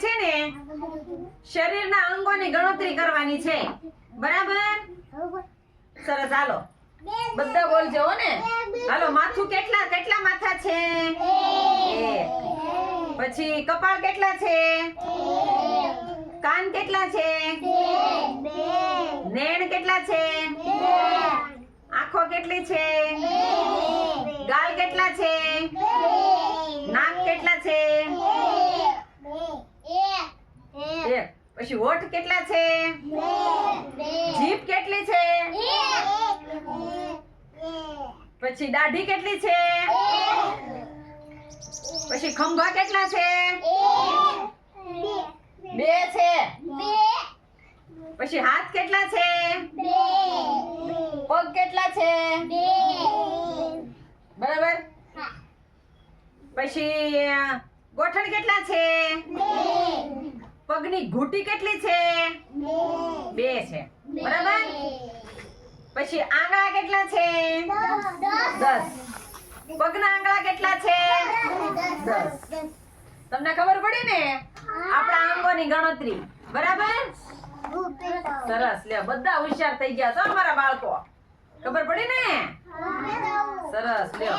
છે ને શરીરના અંગોની ગણતરી કરવાની છે, બરાબર? સરસ, હાલો બધા બોલજો હો ને. હાલો, માથું કેટલા માથા છે? એક. પછી કપાળ કેટલા છે? કાન કેટલા છે? નેણ કેટલા છે? આંખો કેટલી છે? ગાલ કેટલા છે? નાક કેટલા છે? એક. પછી હોઠ કેટલા છે? જીભ કેટલી છે? પછી દાઢી કેટલી છે? પછી ખંભા કેટલા છે? બે છે. પછી હાથ કેટલા છે? પગ કેટલા છે? બરાબર. પછી ગોઠણ કેટલા છે? પગની ઘૂંટી કેટલી છે? બે છે, બરાબર. પછી આંગળા કેટલા છે? 10. પગના આંગળા કેટલા છે? 10. તમને ખબર પડી ને આપણા અંગોની ગણતરી, બરાબર? સરસ, લે બધા હોશિયાર થઈ ગયા છો અમારા બાળકો. ખબર પડી ને? સરસ, લ્યો.